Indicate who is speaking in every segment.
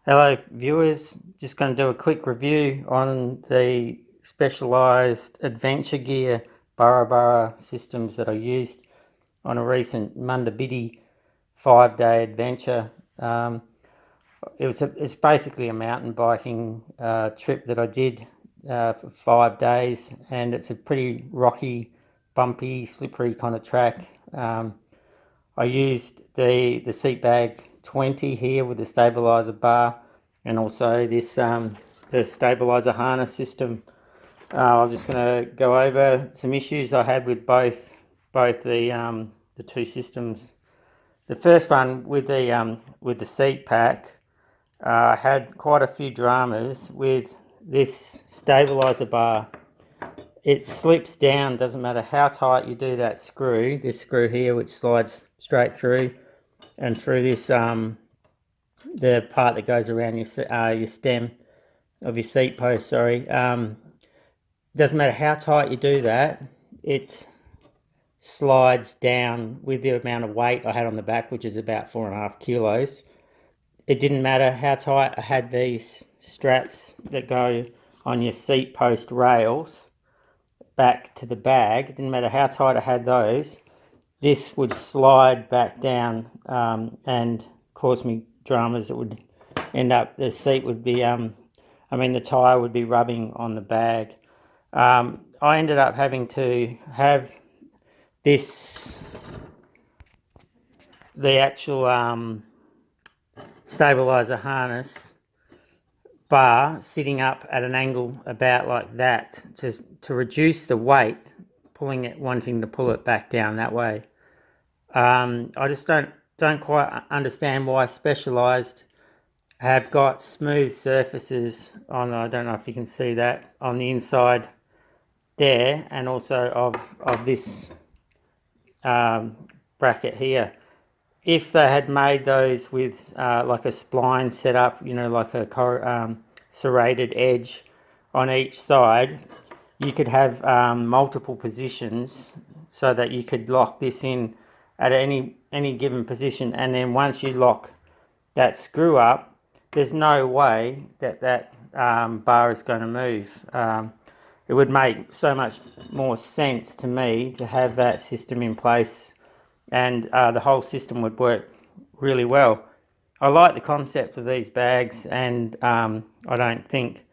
Speaker 1: Hello viewers, just going to do a quick review on the specialised adventure gear Burra Burra systems that I used on a recent Mundabiddy 5-day adventure. It's basically a mountain biking trip that I did for 5 days, and it's a pretty rocky, bumpy, slippery kind of track. I used the seat bag 20 here with the stabilizer bar, and also this the stabilizer harness system. I'm just going to go over some issues I had with both the two systems. The first one with the seat pack, I had quite a few dramas with this stabilizer bar. It slips down, doesn't matter how tight you do that screw, this screw here which slides straight through and through this the part that goes around your stem of your seat post, sorry. Doesn't matter how tight you do that, it slides down with the amount of weight I had on the back, which is about 4.5 kilos. It didn't matter how tight I had these straps that go on your seat post rails back to the bag. It didn't matter how tight I had those. This would slide back down and cause me dramas that would end up, the seat would be, the tyre would be rubbing on the bag. I ended up having to have this, the actual stabilizer harness bar sitting up at an angle about like that to reduce the weight, wanting to pull it back down that way. I just don't quite understand why Specialized have got smooth surfaces on, I don't know if you can see that, on the inside there, and also of this bracket here. If they had made those with like a spline set up, like a serrated edge on each side, you could have multiple positions so that you could lock this in at any given position, and then once you lock that screw up, there's no way that bar is going to move. It would make so much more sense to me to have that system in place, and the whole system would work really well. I like the concept of these bags, and I don't think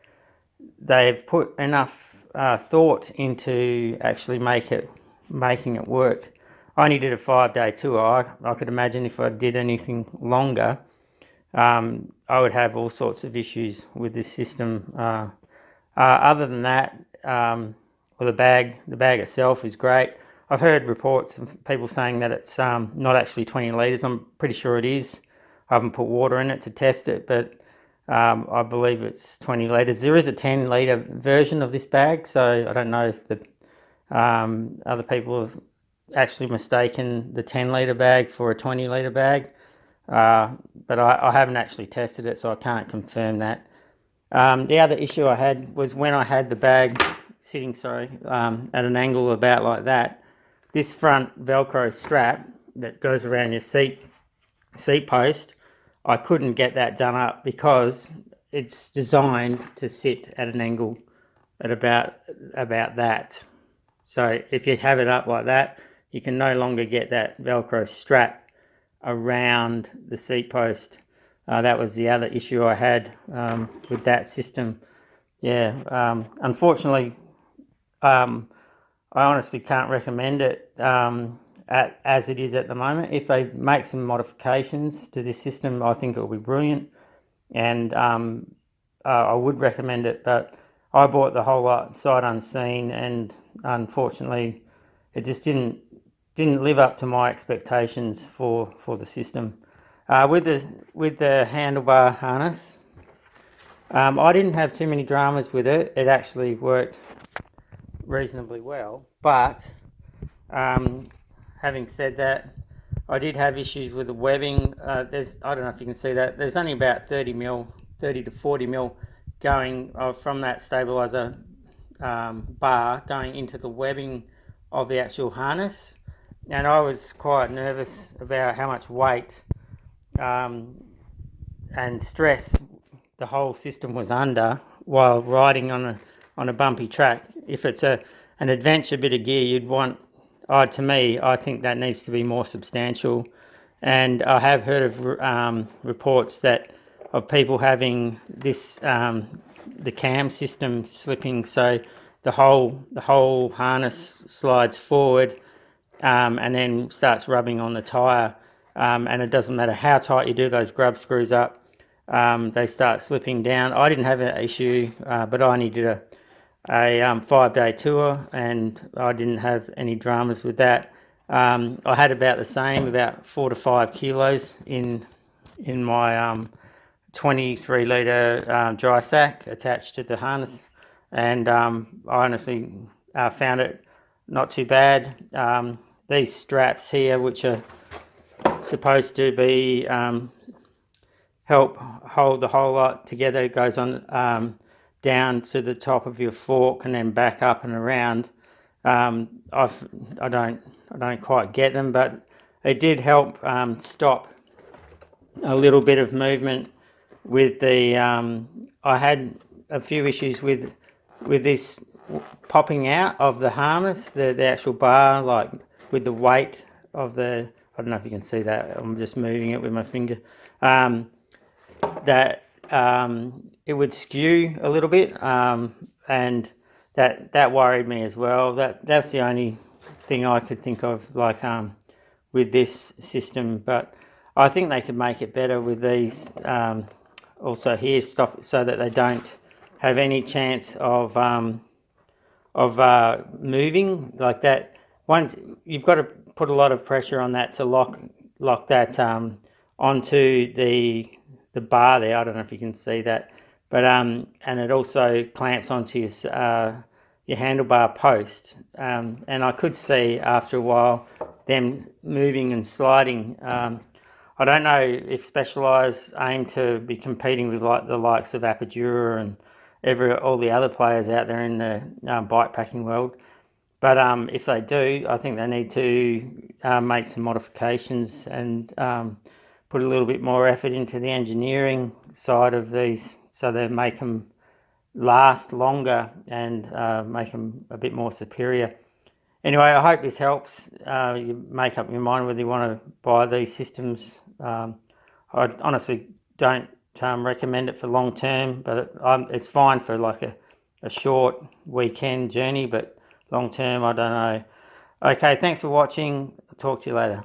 Speaker 1: they've put enough thought into actually making it work. I only did a 5-day tour. I could imagine if I did anything longer, I would have all sorts of issues with this system. Other than that, the bag itself is great. I've heard reports of people saying that it's not actually 20 litres. I'm pretty sure it is. I haven't put water in it to test it, but I believe it's 20 litres. There is a 10-litre version of this bag, so I don't know if the other people have actually mistaken the 10-litre bag for a 20-litre bag, but I haven't actually tested it, so I can't confirm that. The other issue I had was when I had the bag sitting, at an angle about like that, this front Velcro strap that goes around your seat post, I couldn't get that done up because it's designed to sit at an angle at about that. So if you have it up like that, you can no longer get that Velcro strap around the seat post. That was the other issue I had with that system. Yeah, unfortunately, I honestly can't recommend it as it is at the moment. If they make some modifications to this system, I think it will be brilliant, and I would recommend it. But I bought the whole lot sight unseen, and unfortunately, it just didn't live up to my expectations for the system. With the handlebar harness, I didn't have too many dramas with it. It actually worked reasonably well, but having said that, I did have issues with the webbing. I don't know if you can see that. There's only about 30 to 40 mil going from that stabilizer bar going into the webbing of the actual harness, and I was quite nervous about how much weight and stress the whole system was under while riding on a bumpy track. If it's an adventure bit of gear, you'd want, to me, I think that needs to be more substantial. And I have heard of reports of people having this the cam system slipping, so the whole harness slides forward and then starts rubbing on the tyre, and it doesn't matter how tight you do those grub screws up, they start slipping down. I didn't have that issue, but I only did a 5-day tour, and I didn't have any dramas with that. I had about the same, about 4 to 5 kilos in my 23 litre dry sack attached to the harness, and I honestly found it not too bad. These straps here, which are supposed to be help hold the whole lot together, it goes on down to the top of your fork and then back up and around. I don't quite get them, but it did help stop a little bit of movement with the. I had a few issues with this popping out of the harness, the actual bar, like with the weight of the. I don't know if you can see that. I'm just moving it with my finger. That it would skew a little bit, and that worried me as well. That's the only thing I could think of, like with this system. But I think they could make it better with these. Also here, stop so that they don't have any chance of moving like that. You've got to put a lot of pressure on that to lock that onto the bar there. I don't know if you can see that, but and it also clamps onto your handlebar post, and I could see after a while them moving and sliding. I don't know if Specialized aim to be competing with like the likes of Apogura and all the other players out there in the bike packing world. But if they do, I think they need to make some modifications and put a little bit more effort into the engineering side of these, so they make them last longer and make them a bit more superior. Anyway, I hope this helps you make up your mind whether you want to buy these systems. I honestly don't recommend it for long term, but it's fine for like a short weekend journey, but long term, I don't know. Okay, thanks for watching. I'll talk to you later.